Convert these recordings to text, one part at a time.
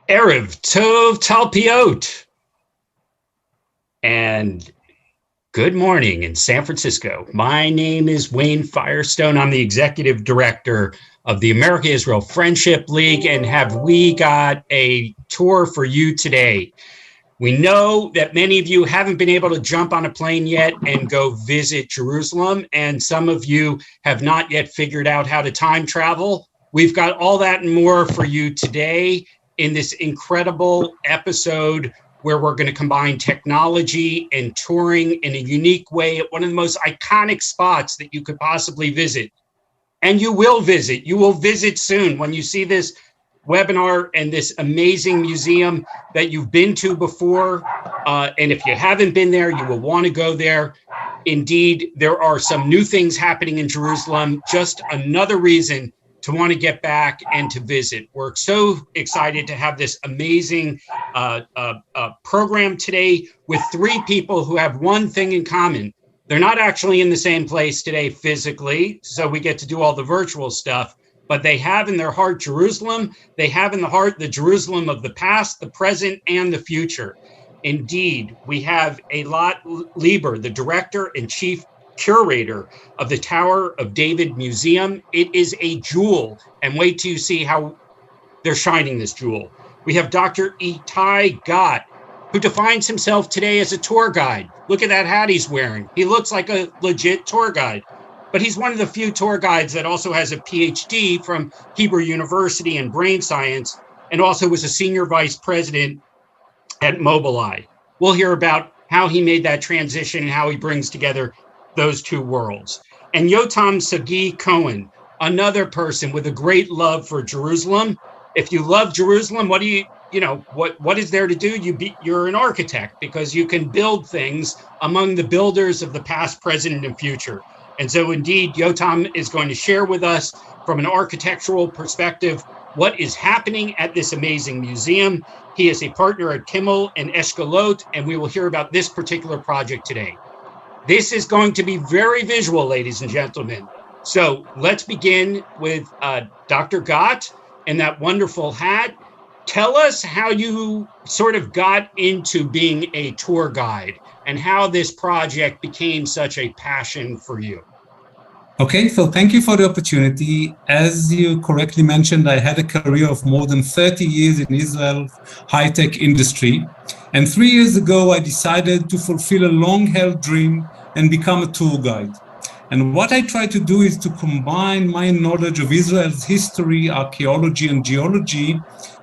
Erev Tov Talpiot. And good morning in San Francisco. My name is Wayne Firestone. I'm the executive director of the America-Israel Friendship League, and have we got a tour for you today. We know that many of you haven't been able to jump on a plane yet and go visit Jerusalem, and some of you have not yet figured out how to time travel. We've got all that and more for you today in this incredible episode where we're going to combine technology and touring in a unique way at one of the most iconic spots that you could possibly visit. And you will visit soon when you see this webinar and this amazing museum that you've been to before. And if you haven't been there, you will want to go there. Indeed, there are some new things happening in Jerusalem. Just another reason to want to get back and to visit. We're so excited to have this amazing program today with three people who have one thing in common. They're not actually in the same place today physically, so we get to do all the virtual stuff, but they have in their heart Jerusalem. They have in the heart the Jerusalem of the past, the present, and the future. Indeed, we have Eilat Lieber, the director and chief curator of the Tower of David Museum. It is a jewel, and wait till you see how they're shining this jewel. We have Dr. Eilat Gott, who defines himself today as a tour guide. Look at that hat he's wearing. He looks like a legit tour guide, but he's one of the few tour guides that also has a PhD from Hebrew University in brain science, and also was a senior vice president at Mobileye. We'll hear about how he made that transition and how he brings together those two worlds. And Yotam Sagi Cohen, another person with a great love for Jerusalem. If you love Jerusalem, what is there to do? You're an architect, because you can build things among the builders of the past, present, and future. And so indeed, Yotam is going to share with us from an architectural perspective what is happening at this amazing museum. He is a partner at Kimmel and Eshkolot, and we will hear about this particular project today. This is going to be very visual, ladies and gentlemen. So let's begin with Dr. Gott and that wonderful hat. Tell us how you sort of got into being a tour guide and how this project became such a passion for you. Okay, so thank you for the opportunity. As you correctly mentioned, I had a career of more than 30 years in Israel's high-tech industry. And 3 years ago, I decided to fulfill a long-held dream and become a tour guide. And what I try to do is to combine my knowledge of Israel's history, archaeology, and geology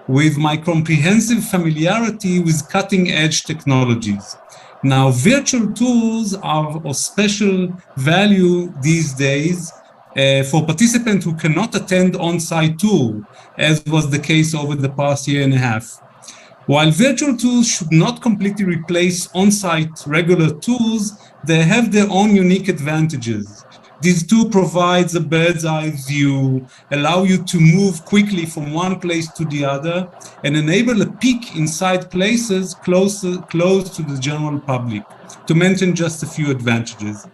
with my comprehensive familiarity with cutting-edge technologies. Now, virtual tours are of special value these days for participants who cannot attend on-site tour, as was the case over the past year and a half. While virtual tours should not completely replace on-site regular tours, they have their own unique advantages. These two provides a bird's eye view, allow you to move quickly from one place to the other, and enable a peek inside places close to the general public, to mention just a few advantages.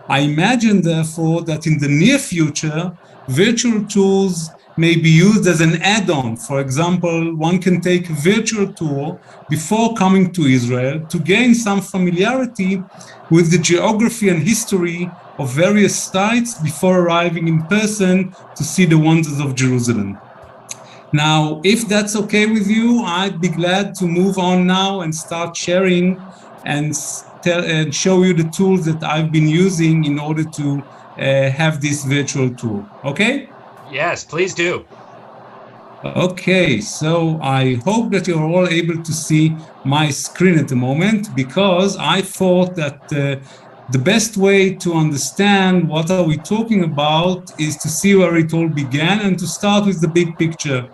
I imagine, therefore, that in the near future, virtual tours may be used as an add-on. For example, one can take a virtual tour before coming to Israel to gain some familiarity with the geography and history of various sites before arriving in person to see the wonders of Jerusalem. Now, if that's okay with you, I'd be glad to move on now and start sharing and show you the tools that I've been using in order to have this virtual tour. Okay? Yes, please do. Okay, so I hope that you're all able to see my screen at the moment, because I thought that the best way to understand what are we talking about is to see where it all began and to start with the big picture.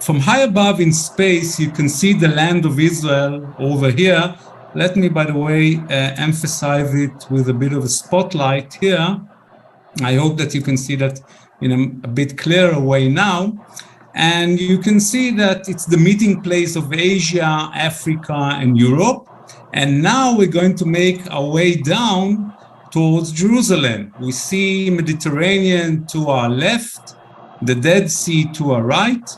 From high above in space, you can see the land of Israel over here. Let me, by the way, emphasize it with a bit of a spotlight here. I hope that you can see that in a bit clearer way now. And you can see that it's the meeting place of Asia, Africa, and Europe. And now we're going to make our way down towards Jerusalem. We see Mediterranean to our left, the Dead Sea to our right,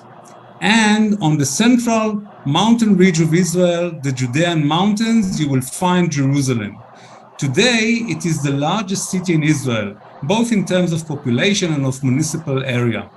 And on the central mountain ridge of Israel, the Judean mountains, you will find Jerusalem. Today, it is the largest city in Israel, both in terms of population and of municipal area.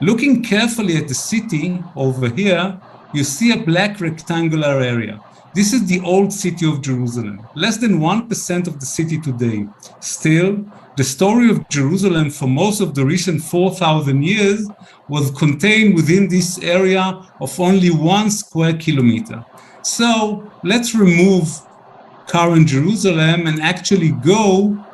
Looking carefully at the city over here, you see a black rectangular area. This is the old city of Jerusalem, less than 1% of the city today. Still, the story of Jerusalem for most of the recent 4,000 years was contained within this area of only 1 square kilometer. So let's remove current Jerusalem and actually go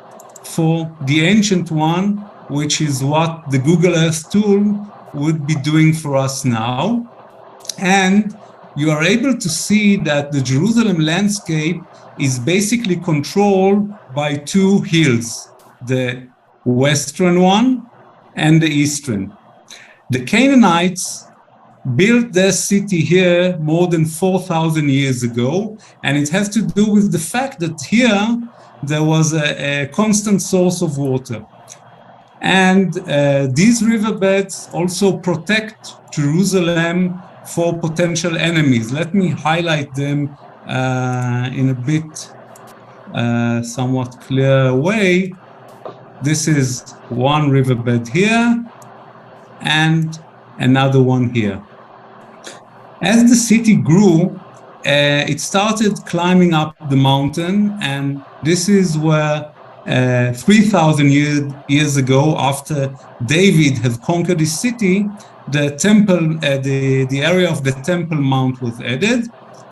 for the ancient one, which is what the Google Earth tool would be doing for us now. And you are able to see that the Jerusalem landscape is basically controlled by two hills, the western one and the eastern. The Canaanites built their city here more than 4,000 years ago, and it has to do with the fact that here there was a constant source of water. And these riverbeds also protect Jerusalem for potential enemies. Let me highlight them in a bit somewhat clear way. This is one riverbed here and another one here. As the city grew, it started climbing up the mountain, and this is where 3,000 years ago, after David had conquered the city, the temple, the area of the Temple Mount was added,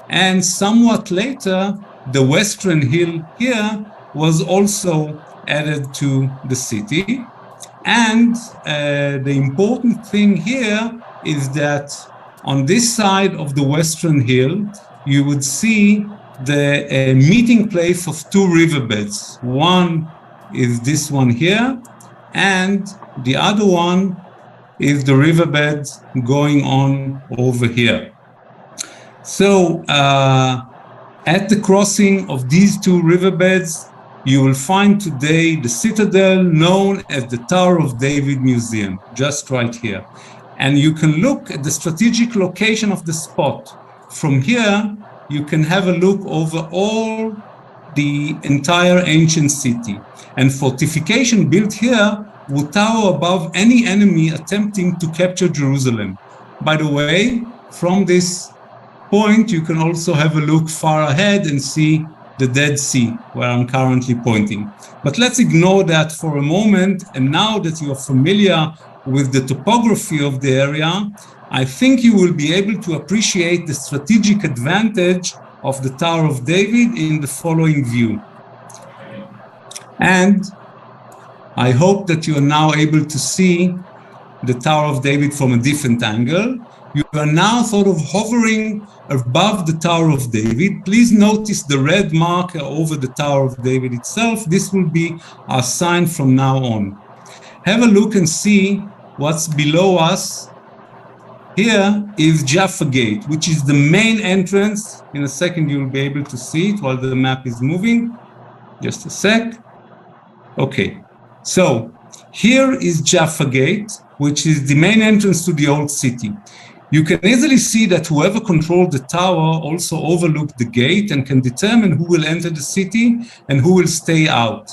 and somewhat later, the western hill here was also added to the city. And the important thing here is that on this side of the western hill, you would see the meeting place of two riverbeds. One is this one here, and the other one is the riverbed going on over here. So at the crossing of these two riverbeds, you will find today the citadel known as the Tower of David Museum, just right here. And you can look at the strategic location of the spot. From here, you can have a look over all the entire ancient city. And fortification built here would tower above any enemy attempting to capture Jerusalem. By the way, from this point, you can also have a look far ahead and see the Dead Sea, where I'm currently pointing. But let's ignore that for a moment. And now that you are familiar with the topography of the area, I think you will be able to appreciate the strategic advantage of the Tower of David in the following view. And I hope that you are now able to see the Tower of David from a different angle. You are now sort of hovering above the Tower of David. Please notice the red marker over the Tower of David itself. This will be our sign from now on. Have a look and see what's below us. Here is Jaffa Gate, which is the main entrance. In a second, you'll be able to see it while the map is moving. Just a sec. Okay, so here is Jaffa Gate, which is the main entrance to the old city. You can easily see that whoever controlled the tower also overlooked the gate and can determine who will enter the city and who will stay out.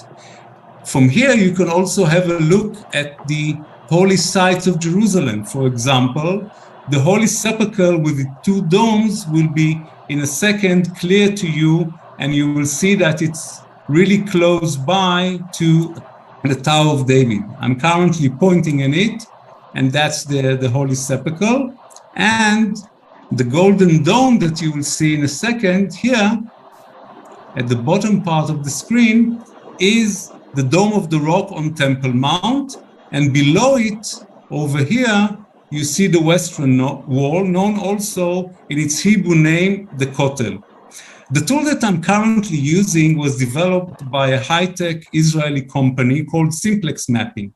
From here, you can also have a look at the holy sites of Jerusalem. For example, the Holy Sepulchre with the two domes will be in a second clear to you, and you will see that it's really close by to the Tower of David. I'm currently pointing in it, and that's the Holy Sepulchre. And the golden dome that you will see in a second here at the bottom part of the screen is the Dome of the Rock on Temple Mount. And below it, over here, you see the Western Wall, known also in its Hebrew name, the Kotel. The tool that I'm currently using was developed by a high-tech Israeli company called Simplex Mapping.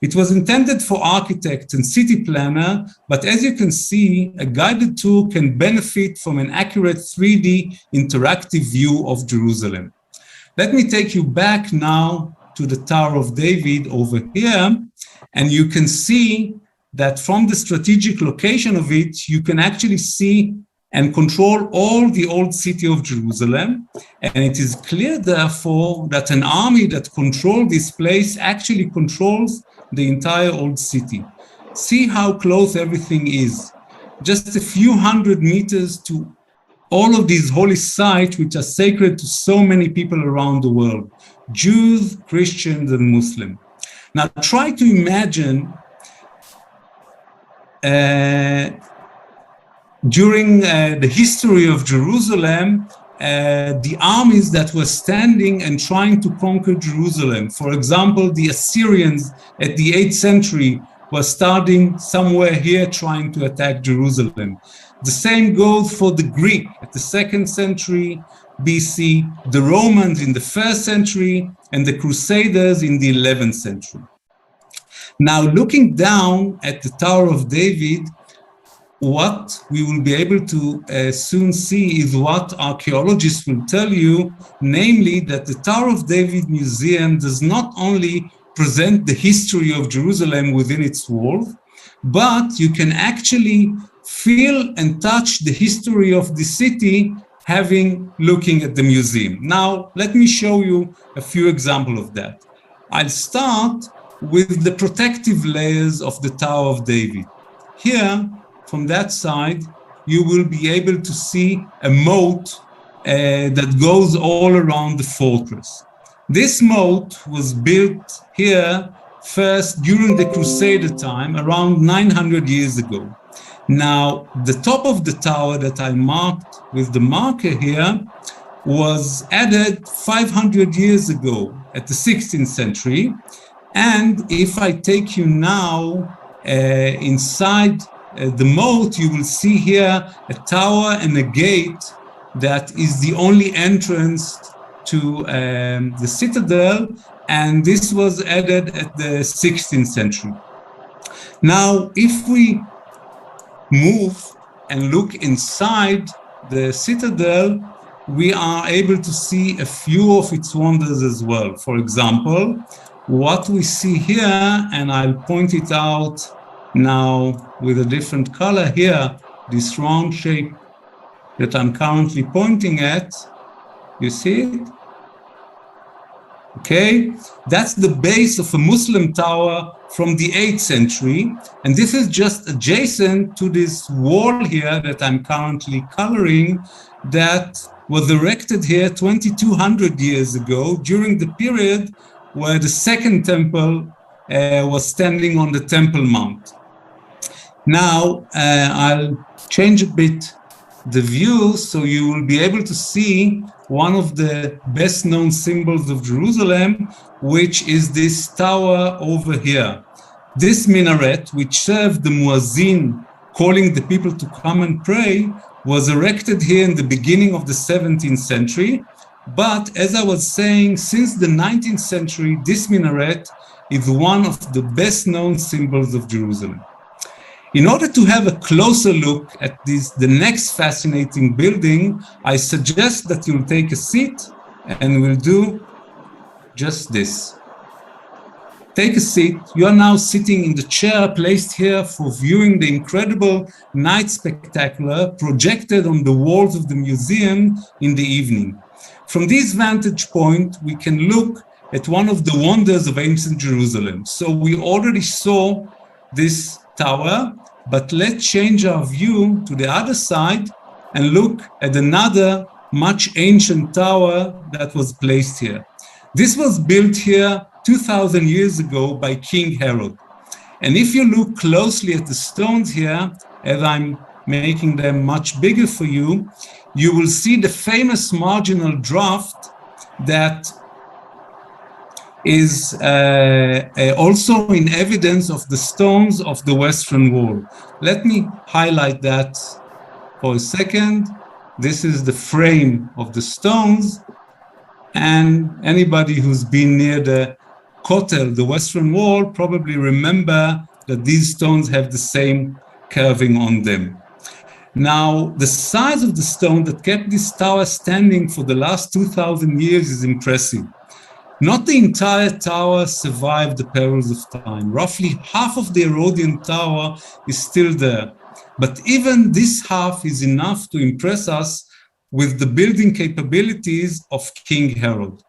It was intended for architects and city planner, but as you can see, a guided tool can benefit from an accurate 3D interactive view of Jerusalem. Let me take you back now to the Tower of David over here, and you can see that from the strategic location of it, you can actually see and control all the old city of Jerusalem. And it is clear, therefore, that an army that controls this place actually controls the entire old city. See how close everything is. Just a few hundred meters to all of these holy sites, which are sacred to so many people around the world, Jews, Christians, and Muslims. Now try to imagine during the history of Jerusalem, the armies that were standing and trying to conquer Jerusalem. For example, the Assyrians at the 8th century were starting somewhere here trying to attack Jerusalem. The same goes for the Greek at the 2nd century BC, the Romans in the 1st century, and the Crusaders in the 11th century. Now, looking down at the Tower of David, what we will be able to soon see is what archaeologists will tell you, namely that the Tower of David Museum does not only present the history of Jerusalem within its walls, but you can actually feel and touch the history of the city looking at the museum. Now, let me show you a few examples of that. I'll start with the protective layers of the Tower of David. Here, from that side, you will be able to see a moat that goes all around the fortress. This moat was built here first during the Crusader time, around 900 years ago. Now, the top of the tower that I marked with the marker here was added 500 years ago at the 16th century. And if I take you now inside the moat, you will see here a tower and a gate that is the only entrance to the citadel, and this was added at the 16th century. Now, if we move and look inside the citadel, we are able to see a few of its wonders as well. For example, what we see here, and I'll point it out now with a different color here, this round shape that I'm currently pointing at, you see it? Okay, that's the base of a Muslim tower from the 8th century, and this is just adjacent to this wall here that I'm currently coloring that was erected here 2200 years ago during the period where the Second Temple was standing on the Temple Mount. Now, I'll change a bit the view so you will be able to see one of the best known symbols of Jerusalem, which is this tower over here. This minaret, which served the muezzin calling the people to come and pray, was erected here in the beginning of the 17th century. But as I was saying, since the 19th century, this minaret is one of the best known symbols of Jerusalem. In order to have a closer look at the next fascinating building, I suggest that you'll take a seat and we'll do just this. Take a seat. You are now sitting in the chair placed here for viewing the incredible night spectacular projected on the walls of the museum in the evening. From this vantage point, we can look at one of the wonders of ancient Jerusalem. So we already saw this tower, but let's change our view to the other side and look at another much ancient tower that was placed here. This was built here 2000 years ago by King Herod. And if you look closely at the stones here, as I'm making them much bigger for you, you will see the famous marginal draft that is also in evidence of the stones of the Western Wall. Let me highlight that for a second. This is the frame of the stones, and anybody who's been near the Kotel, the Western Wall, probably remember that these stones have the same carving on them. Now, the size of the stone that kept this tower standing for the last 2000 years is impressive. Not the entire tower survived the perils of time. Roughly half of the Herodian tower is still there. But even this half is enough to impress us with the building capabilities of King Herod.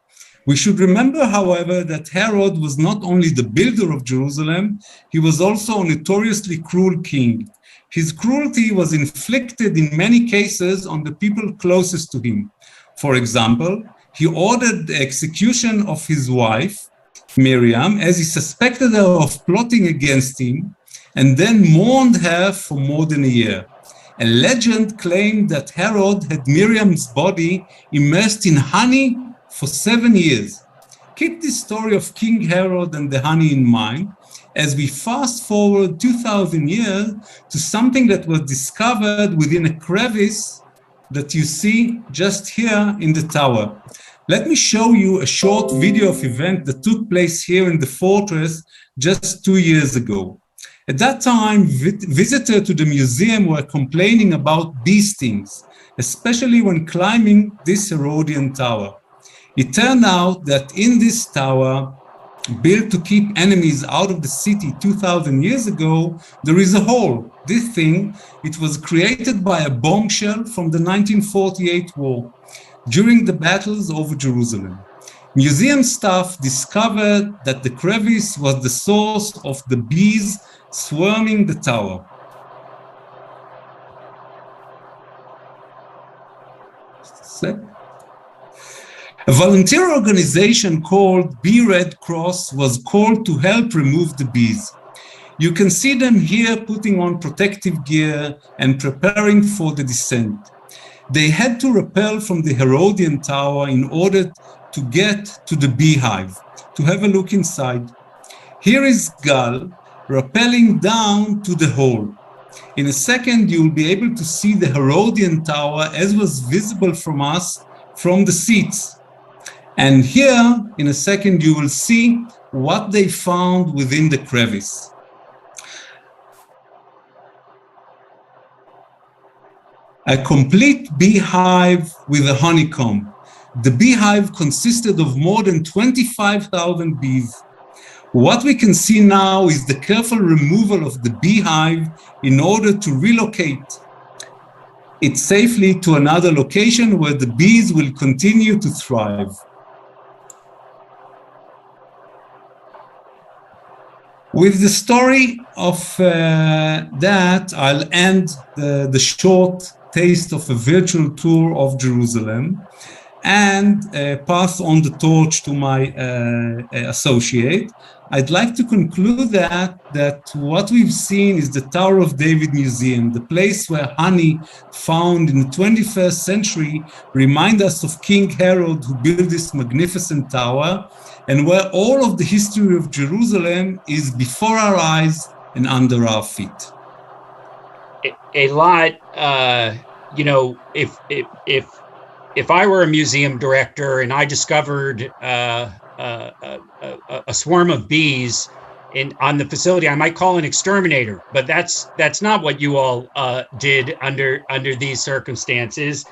We should remember, however, that Herod was not only the builder of Jerusalem, he was also a notoriously cruel king. His cruelty was inflicted in many cases on the people closest to him. For example, he ordered the execution of his wife, Miriam, as he suspected her of plotting against him, and then mourned her for more than a year. A legend claimed that Herod had Miriam's body immersed in honey for 7 years. Keep this story of King Herod and the honey in mind as we fast forward 2,000 years to something that was discovered within a crevice that you see just here in the tower. Let me show you a short video of event that took place here in the fortress just 2 years ago. At that time, visitors to the museum were complaining about bee stings, especially when climbing this Herodian tower. It turned out that in this tower, built to keep enemies out of the city 2,000 years ago, there is a hole. This thing, it was created by a bombshell from the 1948 war during the battles over Jerusalem. Museum staff discovered that the crevice was the source of the bees swarming the tower. A volunteer organization called Bee Red Cross was called to help remove the bees. You can see them here putting on protective gear and preparing for the descent. They had to rappel from the Herodian tower in order to get to the beehive, to have a look inside. Here is Gal rappelling down to the hole. In a second, you will be able to see the Herodian tower as was visible from us from the seats. And here, in a second, you will see what they found within the crevice. A complete beehive with a honeycomb. The beehive consisted of more than 25,000 bees. What we can see now is the careful removal of the beehive in order to relocate it safely to another location where the bees will continue to thrive. With the story of that, I'll end the short taste of a virtual tour of Jerusalem and pass on the torch to my associate. I'd like to conclude that what we've seen is the Tower of David Museum, the place where honey found in the 21st century remind us of King Herod who built this magnificent tower, and where all of the history of Jerusalem is before our eyes and under our feet. Eilat, you know, if I were a museum director and I discovered a swarm of bees on the facility, I might call an exterminator, but that's not what you all did under these circumstances.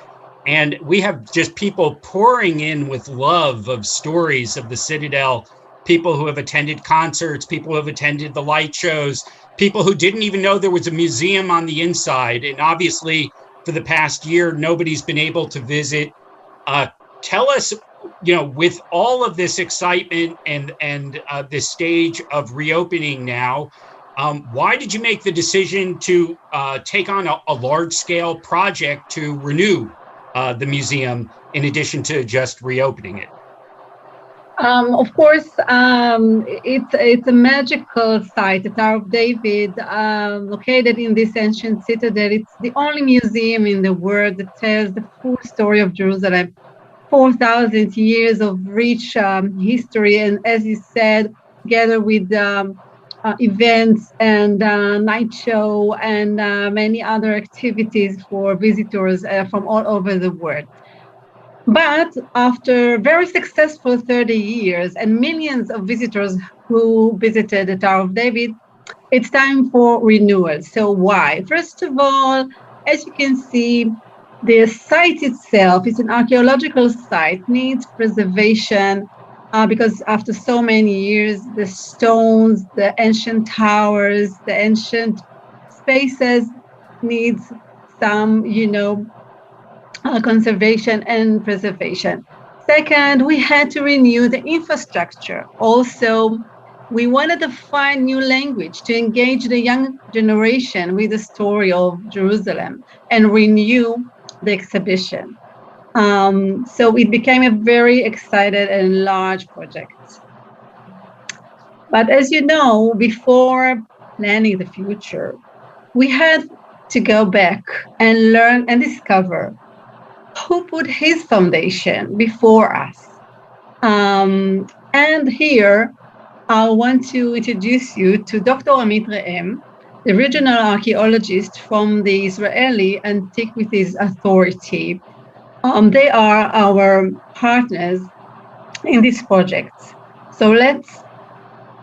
And we have just people pouring in with love of stories of the Citadel, people who have attended concerts, people who have attended the light shows, people who didn't even know there was a museum on the inside. And obviously, for the past year, nobody's been able to visit. Tell us, you know, with all of this excitement and this stage of reopening now, why did you make the decision to take on a large-scale project to renew the museum in addition to just reopening it? Of course, it's a magical site, the Tower of David, located in this ancient citadel. It's the only museum in the world that tells the full story of Jerusalem. 4,000 years of rich history, and as you said, together with events and night show and many other activities for visitors from all over the world. But after very successful 30 years and millions of visitors who visited the Tower of David, it's time for renewal. So why? First of all, as you can see, the site itself is an archaeological site, needs preservation, because after so many years, the stones, the ancient towers, the ancient spaces needs some, conservation and preservation. Second, we had to renew the infrastructure. Also, we wanted to find new language to engage the young generation with the story of Jerusalem and renew the exhibition. So it became a very excited and large project. But as you know, before planning the future, we had to go back and learn and discover who put his foundation before us. And here, I want to introduce you to Dr. Amit Re'em, the regional archaeologist from the Israeli Antiquities Authority. They are our partners in this project. So let's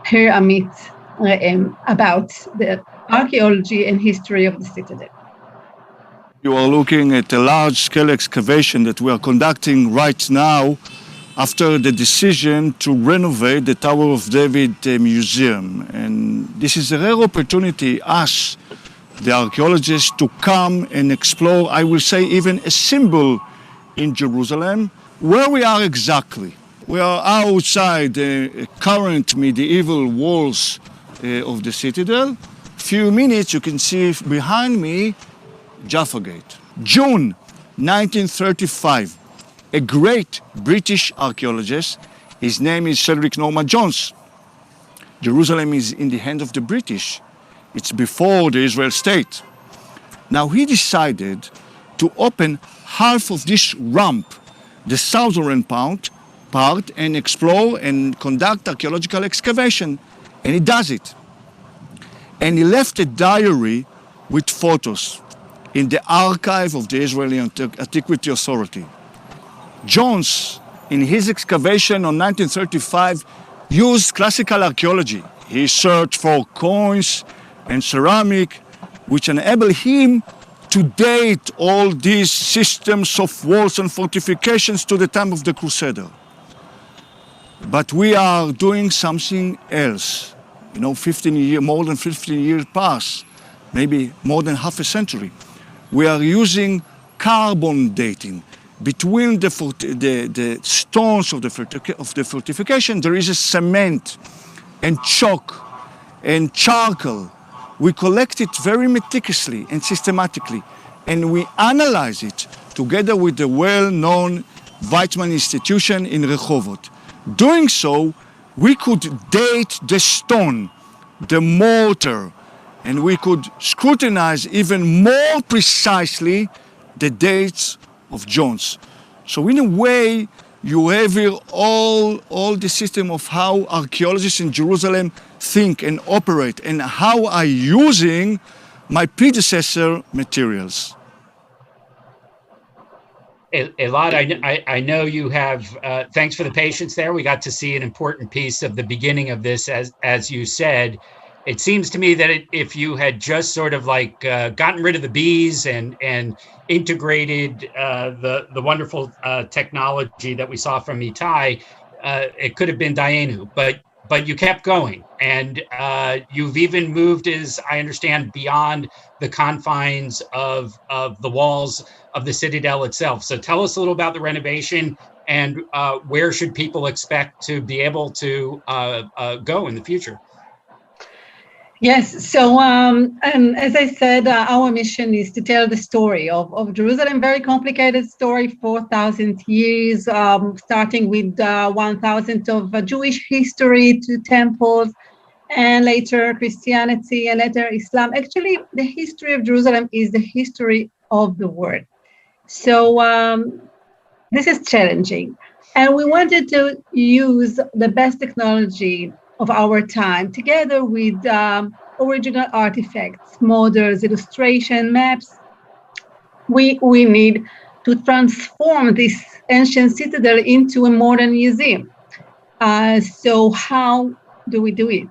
hear Amit Re'em about the archaeology and history of the citadel. You are looking at a large-scale excavation that we are conducting right now after the decision to renovate the Tower of David Museum. And this is a rare opportunity, us, the archaeologists, to come and explore, I will say, even a symbol in Jerusalem. Where we are exactly? We are outside the current medieval walls of the citadel. Few minutes, you can see behind me Jaffa Gate. June 1935, a great British archaeologist, his name is Cedric Norman Jones. Jerusalem is in the hands of the British. It's before the Israel state. Now he decided to open half of this ramp, the southern part, and explore and conduct archaeological excavation. And he does it. And he left a diary with photos in the archive of the Israeli Antiquity Authority. Jones, in his excavation on 1935, used classical archaeology. He searched for coins and ceramic, which enabled him to date all these systems of walls and fortifications to the time of the Crusader. But we are doing something else. 15 years, more than 15 years pass, maybe more than half a century. We are using carbon dating. Between the stones of the fortification, there is a cement and chalk and charcoal. We collect it very meticulously and systematically, and we analyze it together with the well-known Weizmann Institution in Rehovot. Doing so, we could date the stone, the mortar, and we could scrutinize even more precisely the dates of Jones. So in a way, you have here all the system of how archaeologists in Jerusalem think and operate and how are using my predecessor materials. Eilat, I know you have, thanks for the patience there. We got to see an important piece of the beginning of this, as you said. It seems to me that if you had just sort of like gotten rid of the bees and integrated the wonderful technology that we saw from Itai, it could have been Dayenu, but you kept going, and you've even moved, as I understand, beyond the confines of the walls of the citadel itself. So tell us a little about the renovation and where should people expect to be able to go in the future? Yes, so as I said, our mission is to tell the story of Jerusalem, very complicated story, 4,000 years, starting with 1,000 of Jewish history to temples, and later Christianity, and later Islam. Actually, the history of Jerusalem is the history of the world. So this is challenging. And we wanted to use the best technology of our time, together with original artifacts, models, illustration, maps. We need to transform this ancient citadel into a modern museum. So how do we do it?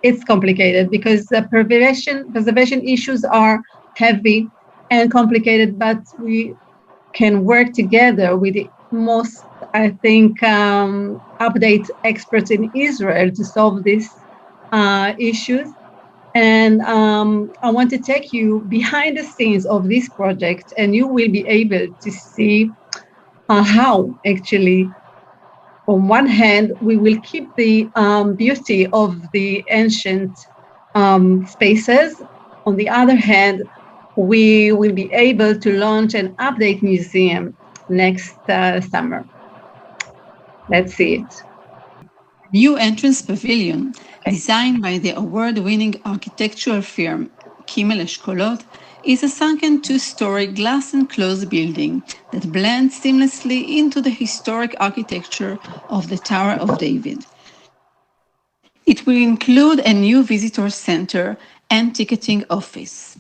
It's complicated because the preservation issues are heavy and complicated, but we can work together with the most I think, update experts in Israel to solve these issues. And I want to take you behind the scenes of this project, and you will be able to see how actually, on one hand, we will keep the beauty of the ancient spaces. On the other hand, we will be able to launch an update museum next summer. Let's see it. New entrance pavilion, designed by the award-winning architectural firm Kimmel Eshkolot, is a sunken two-story glass-enclosed building that blends seamlessly into the historic architecture of the Tower of David. It will include a new visitor center and ticketing office,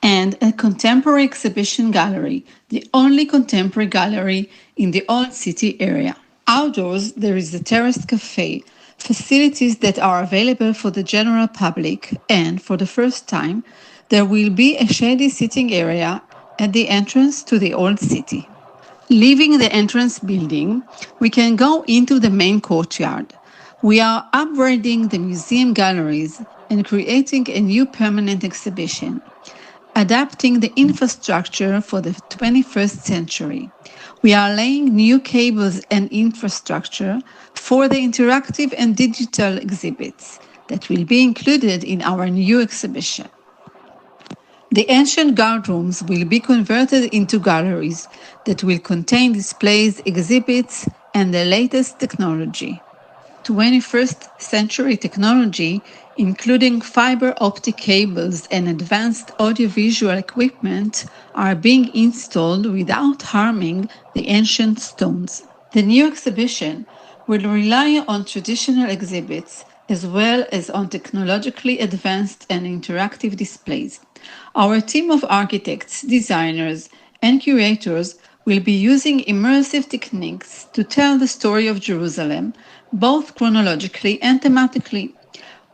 and a contemporary exhibition gallery, the only contemporary gallery in the Old City area. Outdoors, there is a terraced cafe, facilities that are available for the general public, and for the first time, there will be a shady sitting area at the entrance to the Old City. Leaving the entrance building, we can go into the main courtyard. We are upgrading the museum galleries and creating a new permanent exhibition, adapting the infrastructure for the 21st century. We are laying new cables and infrastructure for the interactive and digital exhibits that will be included in our new exhibition. The ancient guard rooms will be converted into galleries that will contain displays, exhibits, and the latest technology. 21st century technology, including fiber optic cables and advanced audiovisual equipment, are being installed without harming the ancient stones. The new exhibition will rely on traditional exhibits as well as on technologically advanced and interactive displays. Our team of architects, designers, and curators will be using immersive techniques to tell the story of Jerusalem, both chronologically and thematically.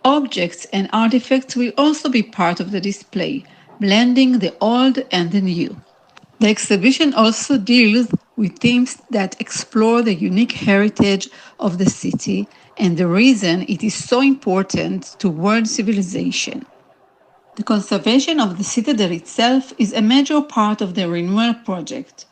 Objects and artifacts will also be part of the display, blending the old and the new. The exhibition also deals with themes that explore the unique heritage of the city and the reason it is so important to world civilization. The conservation of the citadel itself is a major part of the Renewal project.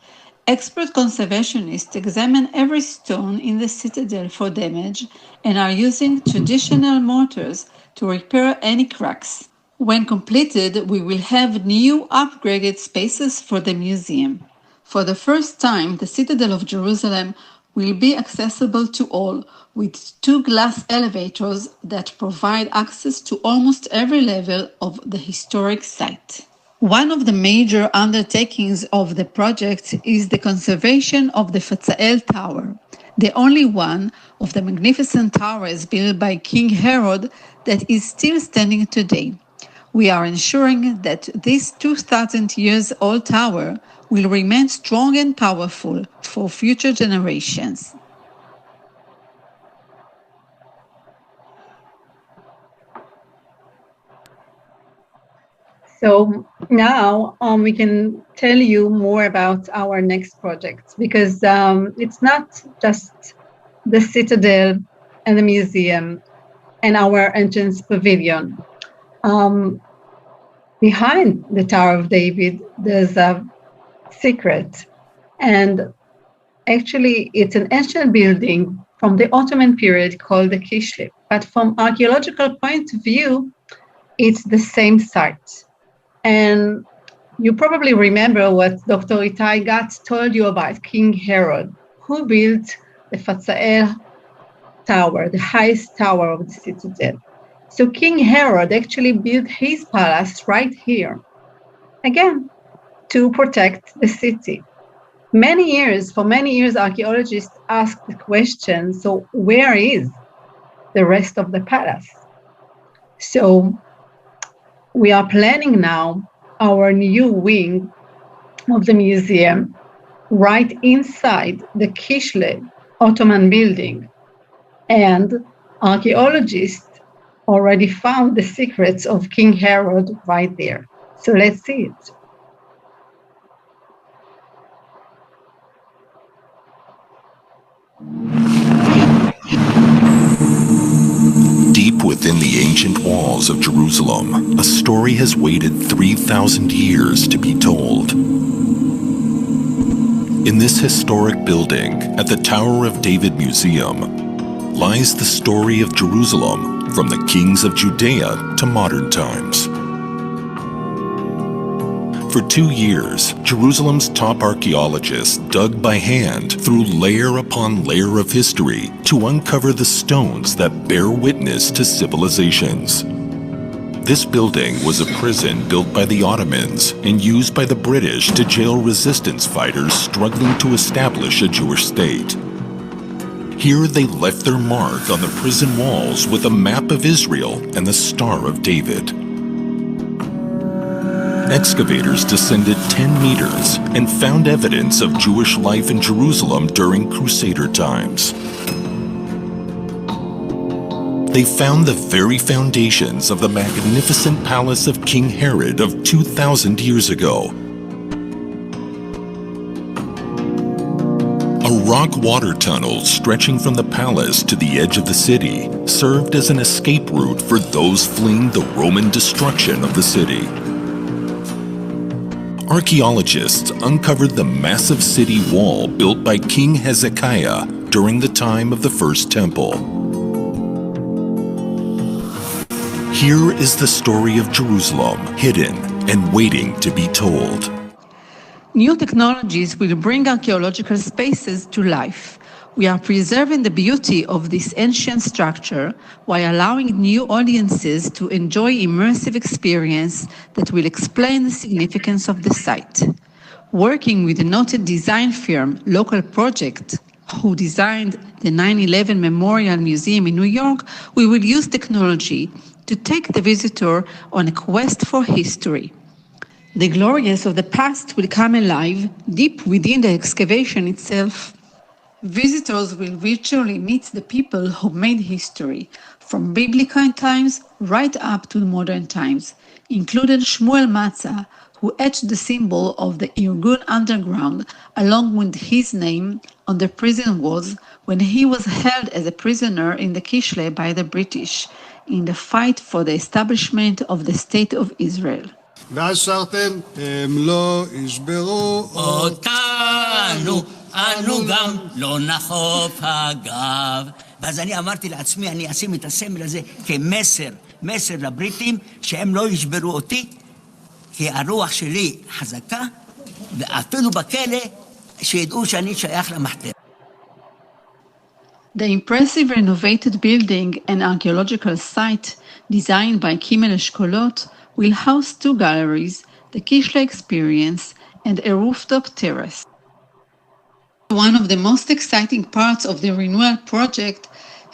Expert conservationists examine every stone in the citadel for damage and are using traditional mortars to repair any cracks. When completed, we will have new upgraded spaces for the museum. For the first time, the Citadel of Jerusalem will be accessible to all, with 2 glass elevators that provide access to almost every level of the historic site. One of the major undertakings of the project is the conservation of the Fatzael Tower, the only one of the magnificent towers built by King Herod that is still standing today. We are ensuring that this 2,000-year-old tower will remain strong and powerful for future generations. So now we can tell you more about our next project, because it's not just the citadel and the museum and our entrance pavilion. Behind the Tower of David, there's a secret, and actually it's an ancient building from the Ottoman period called the Kishle. But from archaeological point of view, it's the same site. And you probably remember what Dr. Itai Gatz told you about King Herod, who built the Fatzael Tower, the highest tower of the citadel. So King Herod actually built his palace right here, again, to protect the city. For many years, archaeologists asked the question, so where is the rest of the palace? So we are planning now our new wing of the museum right inside the Kishle Ottoman building. And archaeologists already found the secrets of King Herod right there. So let's see it. Deep within the ancient walls of Jerusalem, a story has waited 3,000 years to be told. In this historic building, at the Tower of David Museum, lies the story of Jerusalem from the kings of Judea to modern times. For 2 years, Jerusalem's top archaeologists dug by hand through layer upon layer of history to uncover the stones that bear witness to civilizations. This building was a prison built by the Ottomans and used by the British to jail resistance fighters struggling to establish a Jewish state. Here they left their mark on the prison walls with a map of Israel and the Star of David. Excavators descended 10 meters and found evidence of Jewish life in Jerusalem during Crusader times. They found the very foundations of the magnificent palace of King Herod of 2,000 years ago. A rock water tunnel stretching from the palace to the edge of the city served as an escape route for those fleeing the Roman destruction of the city. Archaeologists uncovered the massive city wall built by King Hezekiah during the time of the First Temple. Here is the story of Jerusalem, hidden and waiting to be told. New technologies will bring archaeological spaces to life. We are preserving the beauty of this ancient structure while allowing new audiences to enjoy immersive experience that will explain the significance of the site. Working with the noted design firm Local Project, who designed the 9/11 Memorial Museum in New York, we will use technology to take the visitor on a quest for history. The glories of the past will come alive deep within the excavation itself. Visitors will virtually meet the people who made history, from biblical times right up to modern times, including Shmuel Matzah, who etched the symbol of the Irgun underground along with his name on the prison walls when he was held as a prisoner in the Kishle by the British in the fight for the establishment of the State of Israel. ואשרתם הם לא ישברו אותנו, אנו גם לא נחוף הגב. ואז אני אמרתי לעצמי, אני אשים את הסמל הזה כמסר, מסר לבריטים, שהם לא ישברו אותי, כי הרוח שלי חזקה, ואפילו בכלא, שידעו שאני שייך למחתרת. The impressive renovated building and archaeological site designed by Kimel Eshkolot will house 2 galleries, the Kishle Experience and a rooftop terrace. One of the most exciting parts of the Renewal project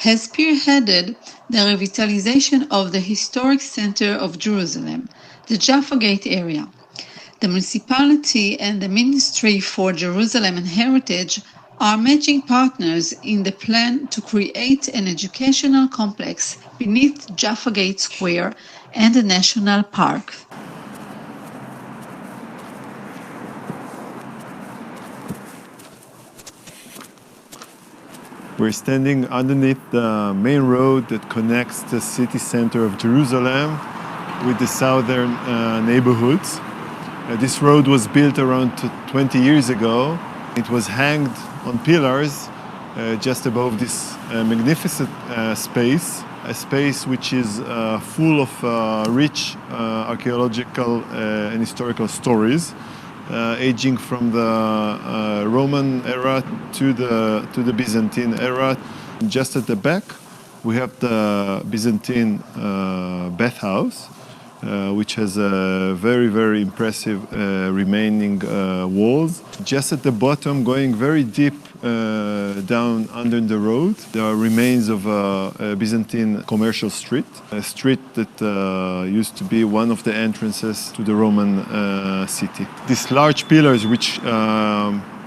has spearheaded the revitalization of the historic center of Jerusalem, the Jaffa Gate area. The municipality and the Ministry for Jerusalem and Heritage are matching partners in the plan to create an educational complex beneath Jaffa Gate Square and the National Park. We're standing underneath the main road that connects the city center of Jerusalem with the southern neighborhoods. This road was built around 20 years ago. It was hanged on pillars just above this magnificent space, a space which is full of rich archaeological and historical stories, aging from the Roman era to the Byzantine era. Just at the back, we have the Byzantine bathhouse, which has a very, very impressive remaining walls. Just at the bottom, going very deep down under the road, there are remains of a Byzantine commercial street, a street that used to be one of the entrances to the Roman city. These large pillars which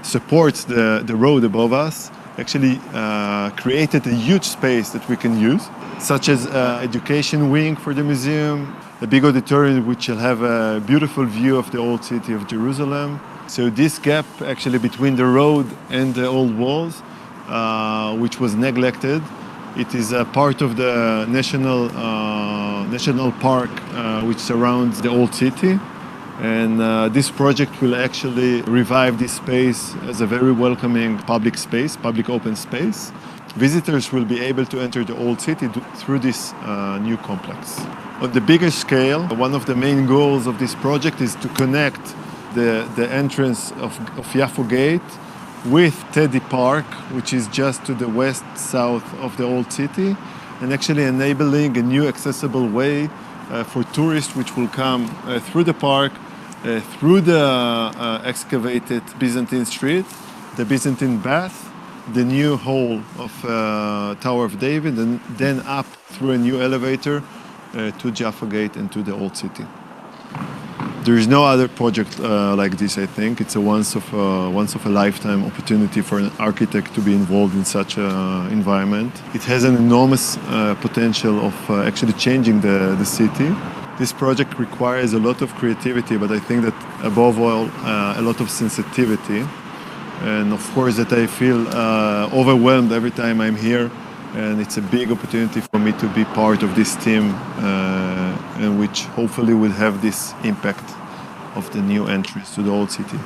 supports the road above us actually created a huge space that we can use, such as education wing for the museum, a big auditorium which will have a beautiful view of the old city of Jerusalem. So this gap actually between the road and the old walls which was neglected. It is a part of the national park which surrounds the old city. And this project will actually revive this space as a very welcoming public space, public open space. Visitors will be able to enter the old city through this new complex. On the bigger scale, one of the main goals of this project is to connect the entrance of Jaffa Gate with Teddy Park, which is just to the west-south of the old city, and actually enabling a new accessible way for tourists which will come through the park, through the excavated Byzantine street, the Byzantine bath, the new hall of Tower of David, and then up through a new elevator to Jaffa Gate and to the old city. There is no other project like this, I think. It's a once of a lifetime opportunity for an architect to be involved in such an environment. It has an enormous potential of actually changing the city. This project requires a lot of creativity, but I think that above all, a lot of sensitivity. And of course that I feel overwhelmed every time I'm here. And it's a big opportunity for me to be part of this team, and which hopefully will have this impact of the new entrance to the old city.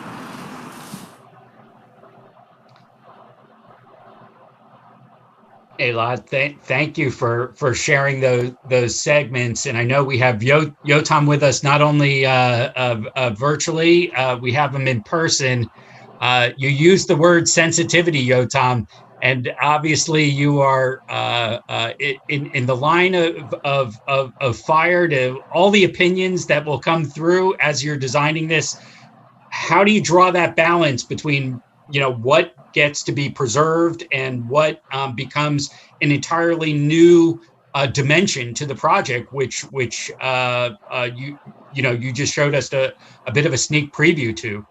Eilat, thank you for sharing those segments. And I know we have Yotam with us, not only virtually, we have him in person. You used the word sensitivity, Yotam. And obviously, you are in the line of fire to all the opinions that will come through as you're designing this. How do you draw that balance between, what gets to be preserved and what becomes an entirely new dimension to the project, which you just showed us a bit of a sneak preview to.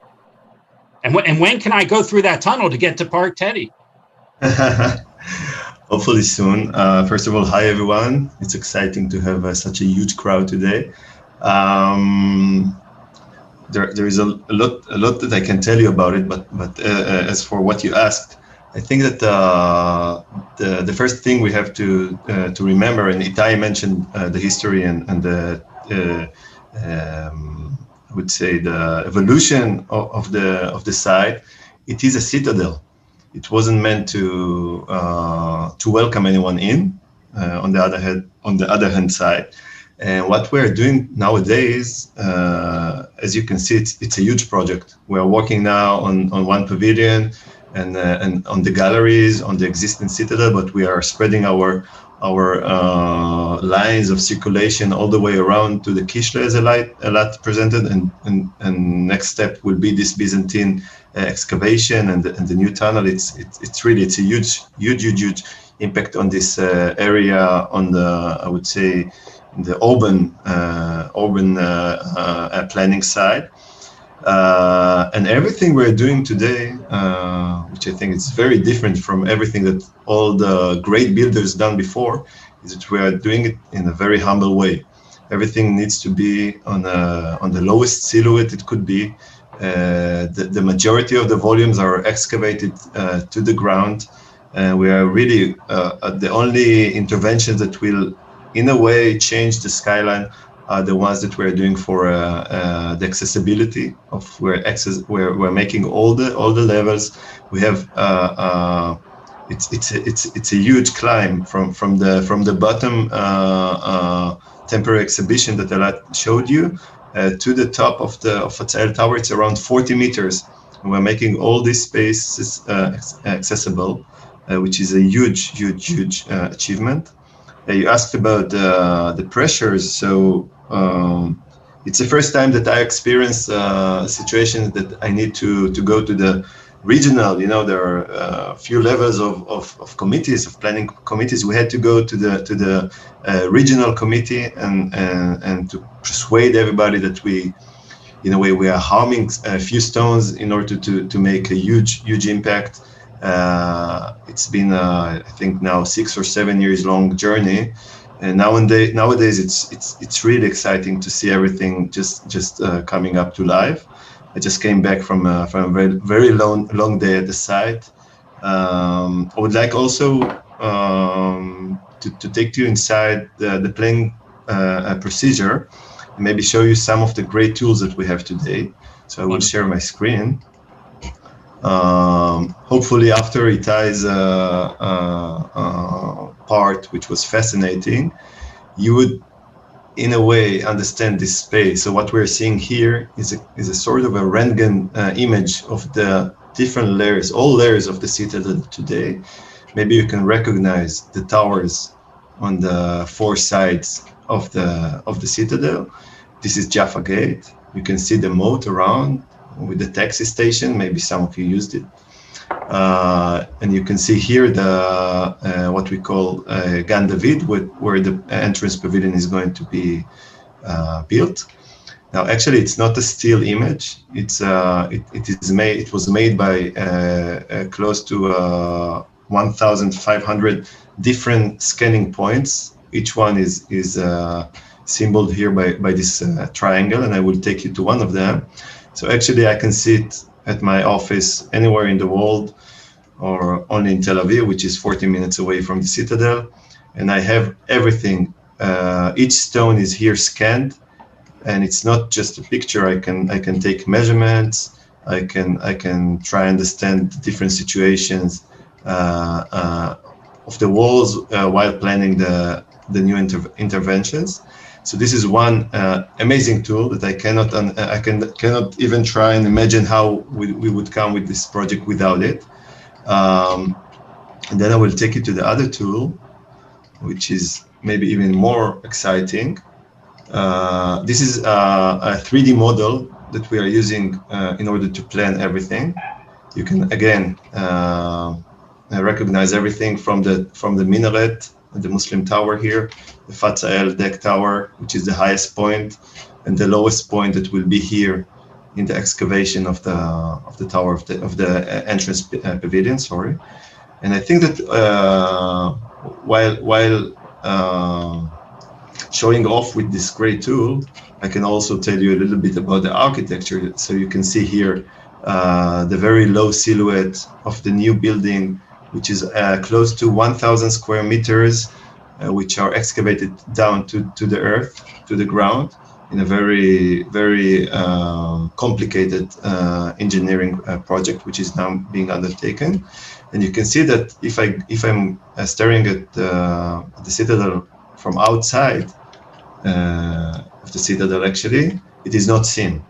And when can I go through that tunnel to get to Park Teddy? Hopefully soon. First of all, hi everyone. It's exciting to have such a huge crowd today. There is a lot that I can tell you about it, but as for what you asked, I think that the first thing we have to remember, and Itai mentioned the history and the I would say the evolution of the site. It is a citadel. It wasn't meant to welcome anyone in. On the other hand side, and what we're doing nowadays, as you can see, it's a huge project. We're working now on one pavilion and on the galleries, on the existing citadel, but we are spreading our lines of circulation all the way around to the Kishle, as Eilat presented, and next step will be this Byzantine excavation and the new tunnel. It's a huge impact on this area, on the, I would say, the urban planning side. And everything we're doing today, which I think is very different from everything that all the great builders done before, is that we are doing it in a very humble way. Everything needs to be on the lowest silhouette it could be. The majority of the volumes are excavated to the ground. We are really the only interventions that will, in a way, change the skyline are the ones that we're doing for the accessibility of where we're making all the levels. We have it's a huge climb from the bottom temporary exhibition that Eilat showed you to the top of Hatzael Tower. It's around 40 meters. And we're making all these spaces accessible, which is a huge achievement. You asked about the pressures. So it's the first time that I experienced situations that I need to go to the regional. There are a few levels of committees, of planning committees. We had to go to the regional committee and to persuade everybody that we, in a way, we are harming a few stones in order to make a huge impact. It's been, I think now 6 or 7 years long journey, and nowadays it's really exciting to see everything just coming up to life. I just came back from a very long day at the site. I would like also to take you inside the planning procedure, and maybe show you some of the great tools that we have today. So I will share my screen. Hopefully after Itai's part, which was fascinating, you would in a way understand this space. So what we're seeing here is a sort of a Röntgen image of the different layers, all layers of the citadel today. Maybe you can recognize the towers on the four sides of the citadel. This is Jaffa Gate. You can see the moat around with the taxi station. Maybe some of you used it. And you can see here the what we call Gan David, where the entrance pavilion is going to be built. Now, actually, it's not a still image. It was made by close to 1,500 different scanning points. Each one is symboled here by this triangle, and I will take you to one of them. So actually, I can sit at my office anywhere in the world, or only in Tel Aviv, which is 40 minutes away from the citadel, and I have everything. Each stone is here scanned, and it's not just a picture. I can take measurements. I can try and understand different situations of the walls while planning the new interventions. So this is one amazing tool that I cannot even try and imagine how we would come with this project without it. And then I will take you to the other tool, which is maybe even more exciting. This is a 3D model that we are using in order to plan everything. You can again recognize everything from the minaret, the Muslim tower here, the Fatsael deck tower, which is the highest point, and the lowest point that will be here in the excavation of the tower of the entrance pavilion. Sorry, and I think that while showing off with this great tool, I can also tell you a little bit about the architecture. So you can see here the very low silhouette of the new building, which is close to 1,000 square meters, which are excavated down to the earth, to the ground, in a very, very complicated engineering project, which is now being undertaken. And you can see that if I'm staring at the citadel from outside of the citadel, actually, it is not seen.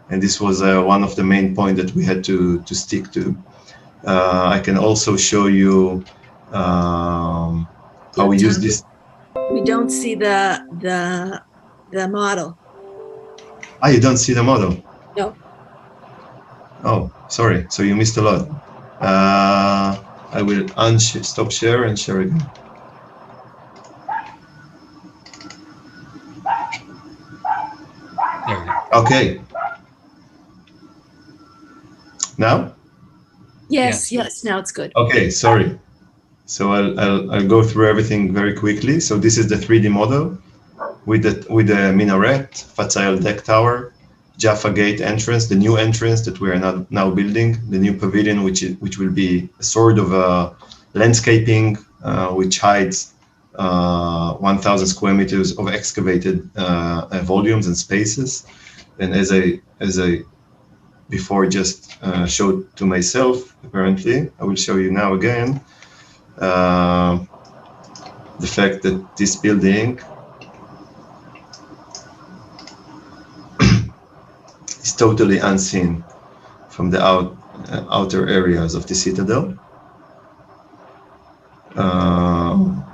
And this was one of the main points that we had to stick to. I can also show you how we use this. We don't see the model. Ah, you don't see the model? No. Oh, sorry. So you missed a lot. I will stop share and share again. There we go. Okay. Now? Yes, now it's good. Okay, sorry. So I'll go through everything very quickly. So this is the 3D model with the minaret, Fatsael deck tower, Jaffa Gate entrance, the new entrance that we are now building, the new pavilion, which will be a sort of a landscaping which hides 1,000 square meters of excavated volumes and spaces. And as I before just showed to myself, apparently, I will show you now again the fact that this building is totally unseen from the outer areas of the citadel.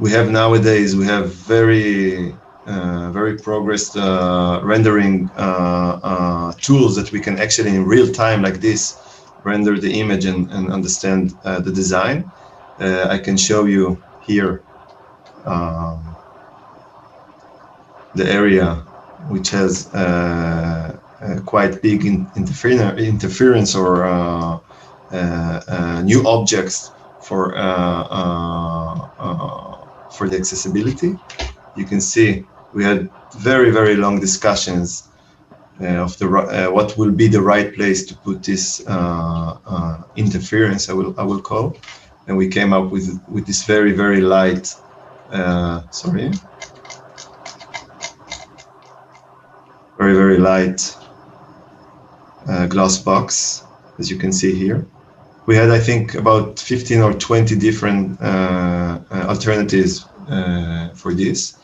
We have nowadays very progressed rendering tools that we can actually in real time like this render the image and understand the design. I can show you here the area which has quite big interference or new objects for the accessibility. You can see we had very long discussions what will be the right place to put this interference, I will call, and we came up with this very, very light, very, very light glass box, as you can see here. We had, I think, about 15 or 20 different alternatives for this,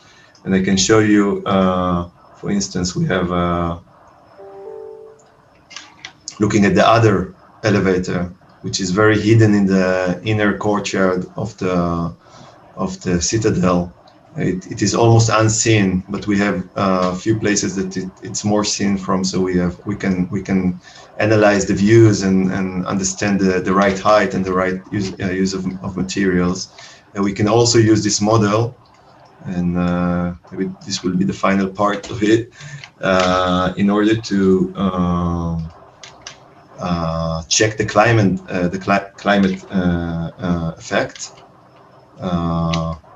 and I can show you. For instance, we have looking at the other elevator, which is very hidden in the inner courtyard of the citadel. It is almost unseen, but we have a few places that it's more seen from. So we can analyze the views and understand the right height and the right use of materials. And we can also use this model, and maybe this will be the final part of it, in order to check the climate effect.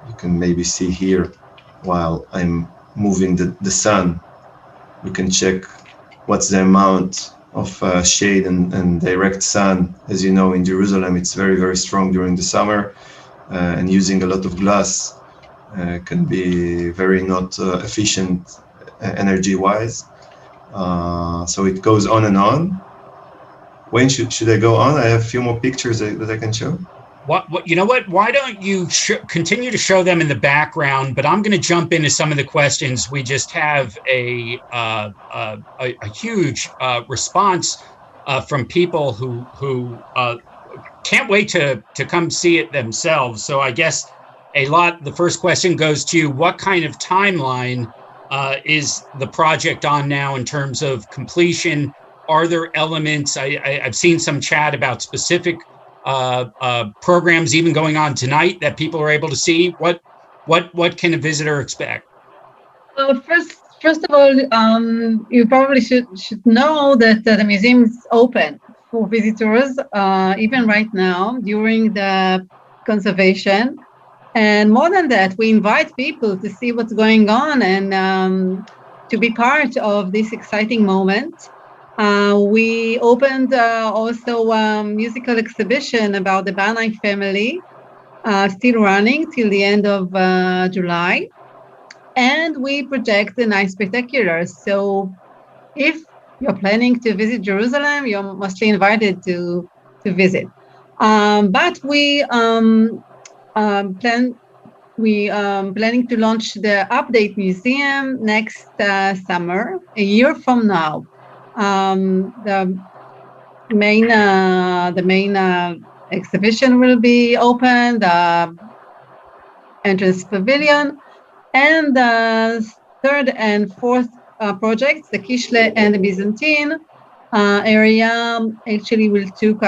You can maybe see here, while I'm moving the sun, we can check what's the amount of shade and direct sun. As you know, in Jerusalem, it's very, very strong during the summer, and using a lot of glass can be very not efficient energy-wise. So it goes on and on. Wayne, should I go on? I have a few more pictures that I can show. You know what? Why don't you continue to show them in the background? But I'm going to jump into some of the questions. We just have a huge response from people who can't wait to come see it themselves. So I guess Eilat, the first question goes to you. What kind of timeline is the project on now in terms of completion? Are there elements? I've seen some chat about specific programs even going on tonight that people are able to see. What can a visitor expect? Well, first of all, you probably should know that the museum is open for visitors, even right now during the conservation. And more than that, we invite people to see what's going on and to be part of this exciting moment. We opened also a musical exhibition about the Banai family, still running till the end of July. And we project the night spectaculars. So if you're planning to visit Jerusalem, you're mostly invited to visit. But we planning to launch the Update Museum next summer, a year from now. The main exhibition will be open, the entrance pavilion, and the third and fourth projects, the Kishle and the Byzantine area, actually will took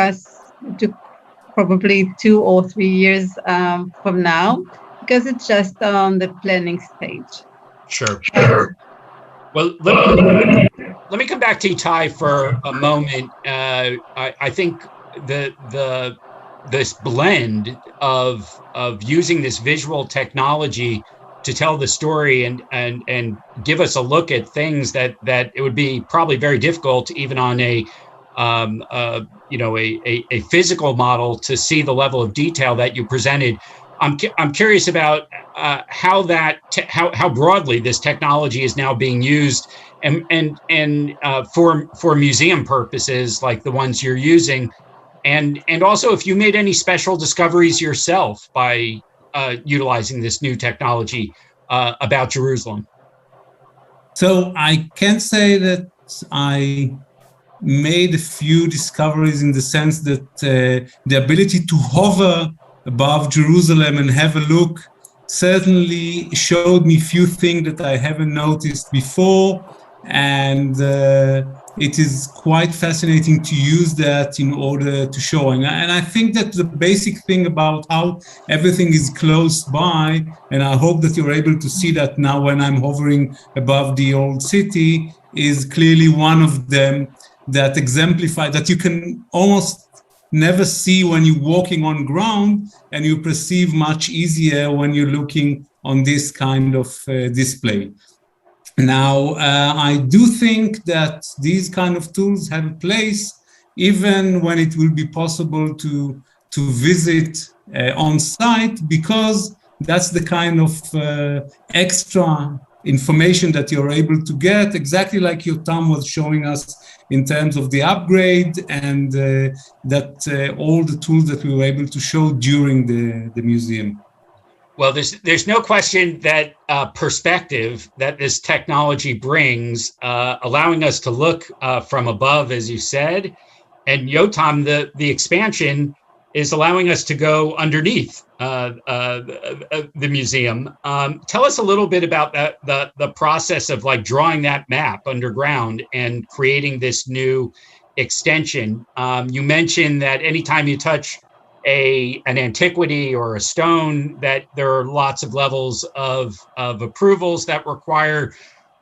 probably 2 or 3 years from now, because it's just on the planning stage. Sure. Well, let me come back to Itai for a moment. I think this blend of using this visual technology to tell the story and give us a look at things that it would be probably very difficult even on a physical model to see the level of detail that you presented. I'm curious about how broadly this technology is now being used and for museum purposes like the ones you're using, and also if you made any special discoveries yourself by utilizing this new technology about Jerusalem. So I can say that I made a few discoveries in the sense that the ability to hover above Jerusalem and have a look certainly showed me few things that I haven't noticed before, and it is quite fascinating to use that in order to show. And I think that the basic thing about how everything is close by, and I hope that you're able to see that now when I'm hovering above the old city, is clearly one of them that exemplify that you can almost never see when you're walking on ground, and you perceive much easier when you're looking on this kind of display. Now, I do think that these kind of tools have a place, even when it will be possible to visit on site, because that's the kind of extra information that you're able to get, exactly like Yotam was showing us in terms of the upgrade, and that all the tools that we were able to show during the museum. Well, there's no question that perspective that this technology brings, allowing us to look from above, as you said, and Yotam, the expansion is allowing us to go underneath the museum. Tell us a little bit about the process of like drawing that map underground and creating this new extension. You mentioned that anytime you touch an antiquity or a stone, that there are lots of levels of approvals that require.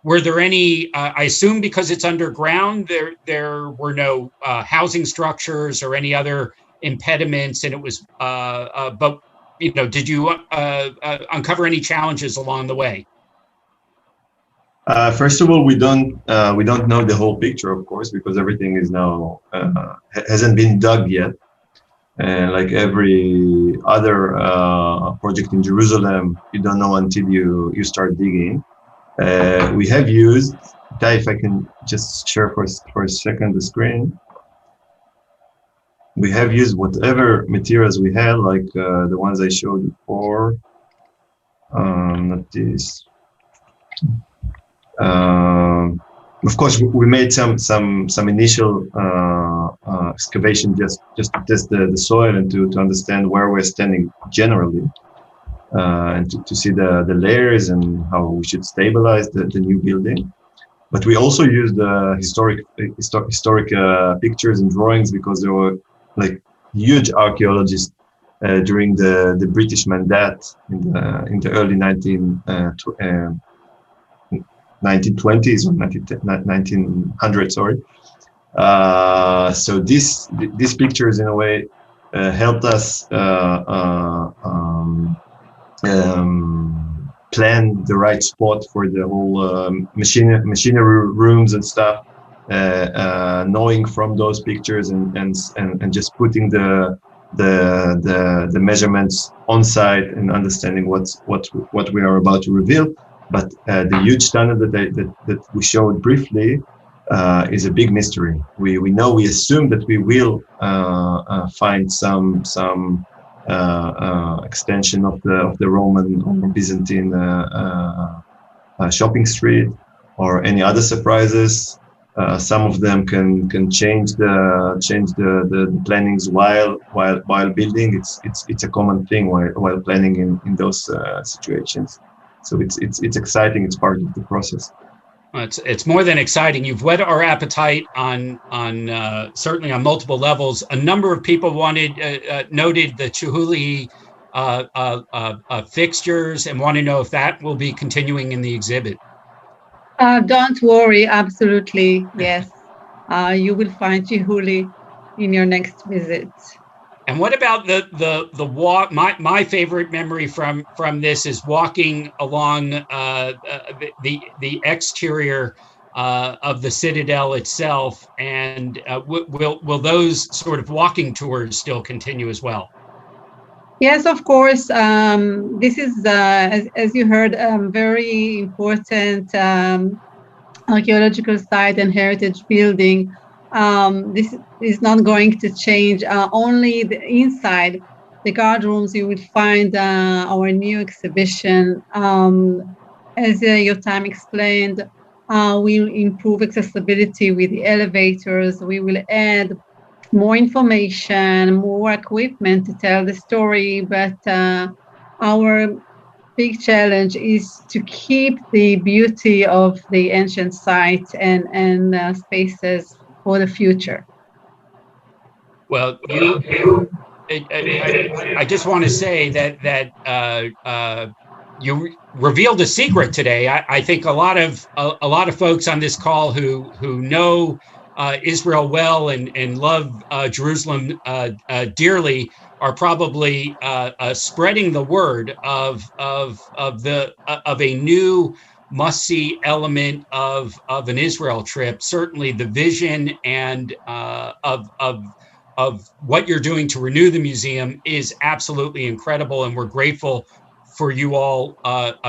Were there any, I assume because it's underground, there were no housing structures or any other impediments, and it was, but, you know, did you uncover any challenges along the way? First of all, we don't know the whole picture, of course, because everything is now, hasn't been dug yet. And like every other project in Jerusalem, you don't know until you start digging. We have used, if I can just share for a second the screen. We have used whatever materials we had, like the ones I showed before. Not this. Of course, we made some initial excavation just to test the soil and to understand where we're standing generally, and to see the layers and how we should stabilize the new building. But we also used historic pictures and drawings, because there were like huge archaeologists during the British Mandate in the early 1920s or 1900s, sorry. So these pictures in a way helped us plan the right spot for the whole machinery rooms and stuff, knowing from those pictures and just putting the measurements on site and understanding what we are about to reveal. But the huge tunnel that we showed briefly is a big mystery. We assume that we will find some extension of the Roman or Byzantine shopping street, or any other surprises. Some of them can change the plannings while building. It's a common thing while planning in those situations. So it's exciting. It's part of the process. It's more than exciting. You've whet our appetite on certainly on multiple levels. A number of people noted the Chihuly fixtures and want to know if that will be continuing in the exhibit. Don't worry, absolutely, yes. You will find Chihuly in your next visit. And what about the walk? My favorite memory from this is walking along the exterior of the citadel itself. And will those sort of walking tours still continue as well? Yes, of course. This is, as you heard, very important archaeological site and heritage building. This is not going to change. Only the inside, the guard rooms, you will find our new exhibition. As Yotam explained, we'll improve accessibility with the elevators. We will add more information, more equipment to tell the story. But our big challenge is to keep the beauty of the ancient site and spaces for the future. Well, I just want to say that you revealed a secret today. I think a lot of folks on this call who know Israel well and love Jerusalem dearly are probably spreading the word of a new must-see element of an Israel trip. Certainly the vision and of what you're doing to renew the museum is absolutely incredible, and we're grateful for you all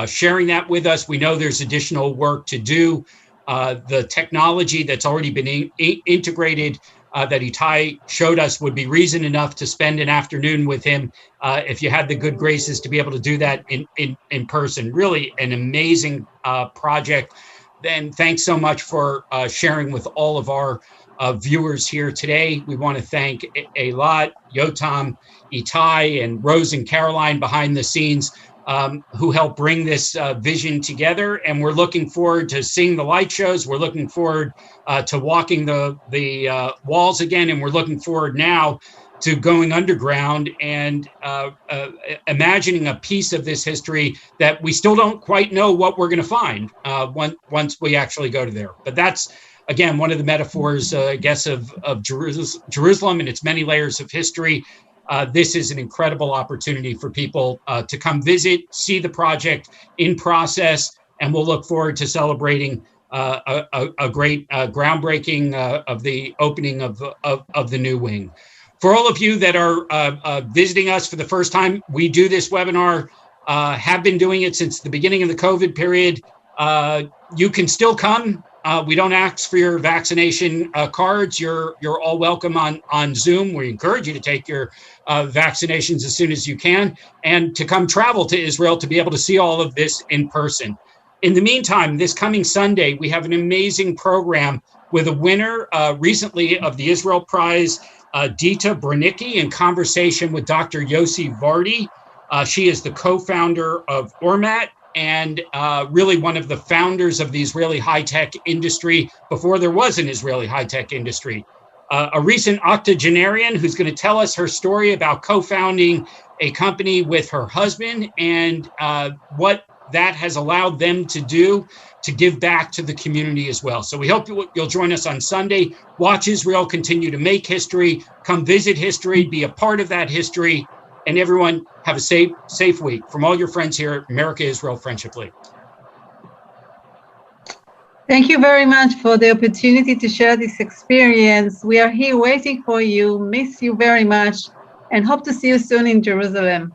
sharing that with us. We know there's additional work to do. The technology that's already been integrated that Itai showed us would be reason enough to spend an afternoon with him if you had the good graces to be able to do that in person. Really an amazing project. Then thanks so much for sharing with all of our viewers here today. We want to thank Eilat, Yotam, Itai, and Rose and Caroline behind the scenes who helped bring this vision together. And we're looking forward to seeing the light shows. We're looking forward to walking the walls again. And we're looking forward now to going underground and imagining a piece of this history that we still don't quite know what we're going to find once we actually go to there. But that's, again, one of the metaphors, I guess, of Jerusalem and its many layers of history. This is an incredible opportunity for people to come visit, see the project in process, and we'll look forward to celebrating a great groundbreaking of the opening of the new wing. For all of you that are visiting us for the first time, we do this webinar, have been doing it since the beginning of the COVID period. You can still come. We don't ask for your vaccination cards. You're all welcome on Zoom. We encourage you to take your vaccinations as soon as you can and to come travel to Israel to be able to see all of this in person. In the meantime, this coming Sunday, we have an amazing program with a winner recently of the Israel Prize, Dita Branicki, in conversation with Dr. Yossi Vardi. She is the co-founder of Ormat, and really one of the founders of the Israeli high-tech industry before there was an Israeli high-tech industry. A recent octogenarian who's going to tell us her story about co-founding a company with her husband and what that has allowed them to do to give back to the community as well. So we hope you'll join us on Sunday. Watch Israel continue to make history, come visit history, be a part of that history. And everyone, have a safe week. From all your friends here at America-Israel Friendship League. Thank you very much for the opportunity to share this experience. We are here waiting for you, miss you very much, and hope to see you soon in Jerusalem.